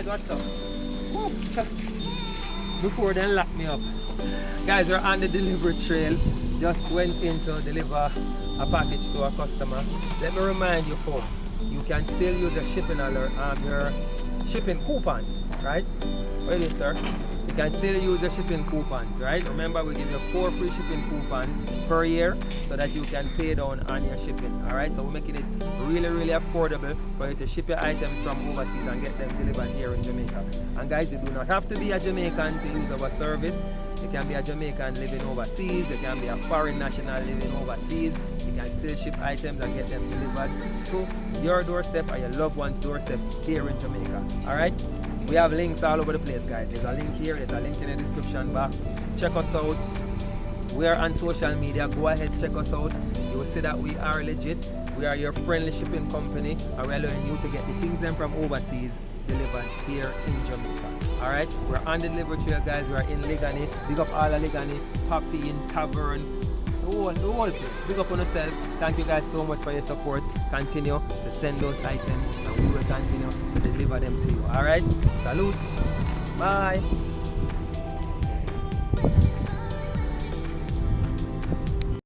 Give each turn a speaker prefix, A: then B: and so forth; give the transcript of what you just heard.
A: guys, what's up? Woo. Before they lock me up. Guys, we're on the delivery trail. Just went in to deliver a package to a customer. Let me remind you folks, you can still use your shipping alert, your shipping coupons, right? Ready, sir? You can still use your shipping coupons, right? Remember, we give you 4 free shipping coupons per year so that you can pay down on your shipping, all right? So we're making it really, really affordable for you to ship your items from overseas and get them delivered here in Jamaica. And guys, you do not have to be a Jamaican to use our service. You can be a Jamaican living overseas. You can be a foreign national living overseas. You can still ship items and get them delivered to your doorstep or your loved one's doorstep here in Jamaica. Alright? We have links all over the place, guys. There's a link here, there's a link in the description box. Check us out. We are on social media. Go ahead, check us out. You will see that we are legit. We are your friendly shipping company, and we're allowing you to get the things them from overseas delivered here in Jamaica. Alright, we're on the delivery trail, guys. We're in Ligani. Big up all of Ligani, Poppy in Tavern, the whole place. Big up on yourself. Thank you guys so much for your support. Continue to send those items and we will continue to deliver them to you. Alright, salute. Bye.